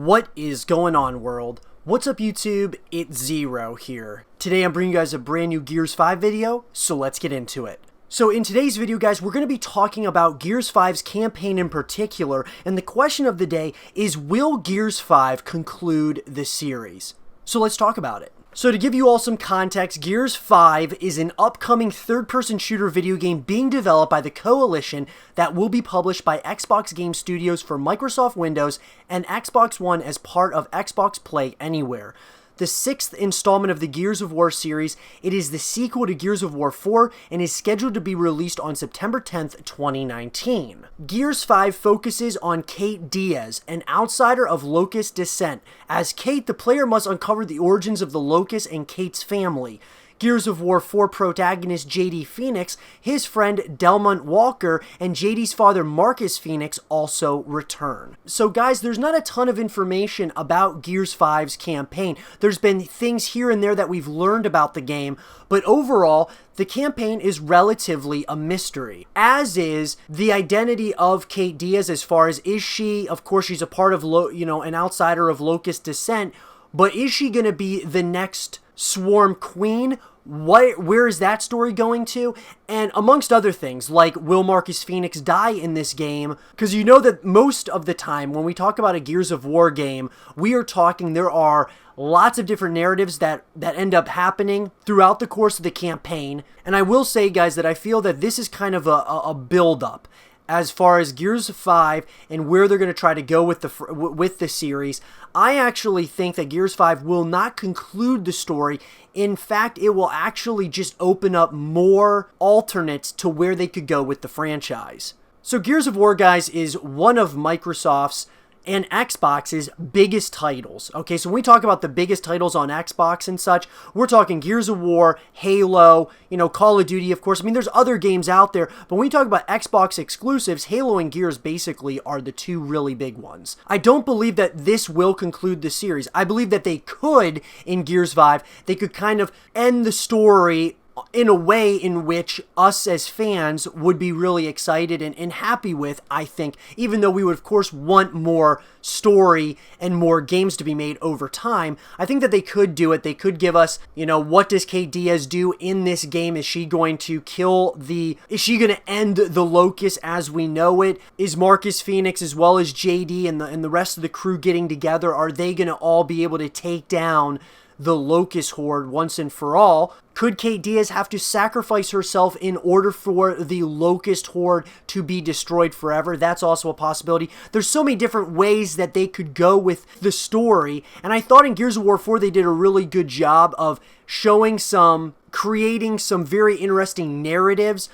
What is going on, world? What's up, YouTube? It's Zero here. Today I'm bringing you guys a brand new Gears 5 video, so let's get into it. So in today's video, guys, we're going to be talking about Gears 5's campaign in particular, and the question of the day is, will Gears 5 conclude the series? So let's talk about it. So to give you all some context, Gears 5 is an upcoming third-person shooter video game being developed by the Coalition that will be published by Xbox Game Studios for Microsoft Windows and Xbox One as part of Xbox Play Anywhere. The sixth installment of the Gears of War series, it is the sequel to Gears of War 4 and is scheduled to be released on September 10th, 2019. Gears 5 focuses on Kate Diaz, an outsider of Locust descent. As Kate, the player must uncover the origins of the Locust and Kate's family. Gears of War 4 protagonist JD Phoenix, his friend Delmont Walker, and JD's father Marcus Phoenix also return. So guys, there's not a ton of information about Gears 5's campaign. There's been things here and there that we've learned about the game, but overall, the campaign is relatively a mystery, as is the identity of Kate Diaz as far as, is she, of course she's a part of, an outsider of Locust descent, but is she going to be the next Swarm Queen? Where is that story going to? And amongst other things, like, will Marcus Phoenix die in this game? Because you know that most of the time when we talk about a Gears of War game, we are talking, there are lots of different narratives that end up happening throughout the course of the campaign. And I will say, guys, that I feel that this is kind of a build-up as far as Gears 5 and where they're going to try to go with the series. I actually think that Gears 5 will not conclude the story. In fact, it will actually just open up more alternates to where they could go with the franchise. So Gears of War, guys, is one of Microsoft's and Xbox's biggest titles. Okay, so when we talk about the biggest titles on Xbox and such, we're talking Gears of War, Halo, Call of Duty, of course. I mean, there's other games out there, but when we talk about Xbox exclusives, Halo and Gears basically are the two really big ones. I don't believe that this will conclude the series. I believe that they could, in Gears 5, they could kind of end the story in a way in which us as fans would be really excited and happy with, I think, even though we would, of course, want more story and more games to be made over time. I think that they could do it. They could give us, what does Kate Diaz do in this game? Is she going to is she going to end the Locust as we know it? Is Marcus Phoenix as well as JD and the rest of the crew getting together? Are they going to all be able to take down the Locust Horde once and for all? Could Kate Diaz have to sacrifice herself in order for the Locust Horde to be destroyed forever? That's also a possibility. There's so many different ways that they could go with the story, and I thought in Gears of War 4 they did a really good job of creating some very interesting narratives.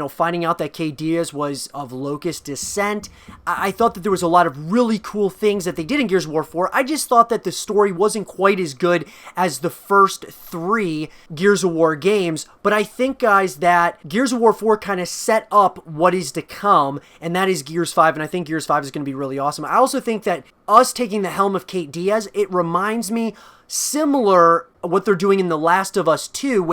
Finding out that Kate Diaz was of Locust descent. I thought that there was a lot of really cool things that they did in Gears of War 4. I just thought that the story wasn't quite as good as the first three Gears of War games, but I think, guys, that Gears of War 4 kind of set up what is to come, and that is Gears 5, and I think Gears 5 is going to be really awesome. I also think that us taking the helm of Kate Diaz, it reminds me similar what they're doing in The Last of Us 2,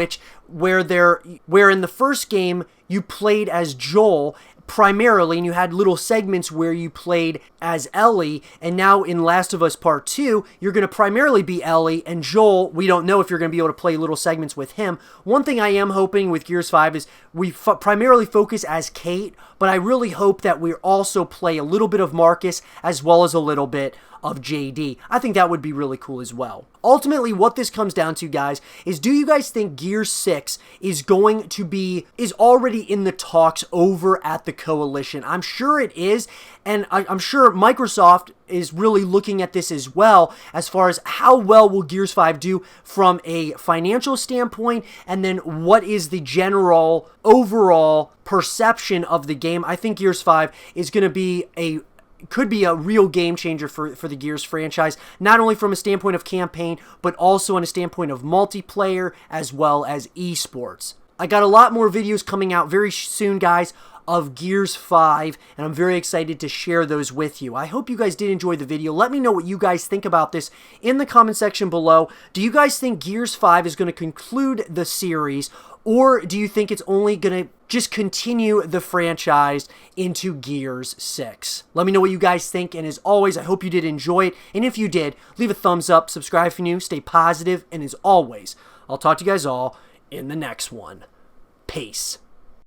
where in the first game you played as Joel primarily, and you had little segments where you played as Ellie, and now in Last of Us Part 2, you're going to primarily be Ellie, and Joel, we don't know if you're going to be able to play little segments with him. One thing I am hoping with Gears 5 is we primarily focus as Kate, but I really hope that we also play a little bit of Marcus as well as a little bit of JD. I think that would be really cool as well. Ultimately, what this comes down to, guys, is, do you guys think Gears 6 is already in the talks over at the Coalition? I'm sure it is, and I'm sure Microsoft is really looking at this as well, as far as how well will Gears 5 do from a financial standpoint, and then what is the general overall perception of the game. I think Gears 5 is going to be could be a real game changer for the Gears franchise, not only from a standpoint of campaign, but also on a standpoint of multiplayer as well as esports. I got a lot more videos coming out very soon, guys, of Gears 5, and I'm very excited to share those with you. I hope you guys did enjoy the video. Let me know what you guys think about this in the comment section below. Do you guys think Gears 5 is going to conclude the series, or do you think it's only going to just continue the franchise into Gears 6. Let me know what you guys think, and as always, I hope you did enjoy it, and if you did, leave a thumbs up, subscribe if you're new, stay positive, and as always, I'll talk to you guys all in the next one. Peace.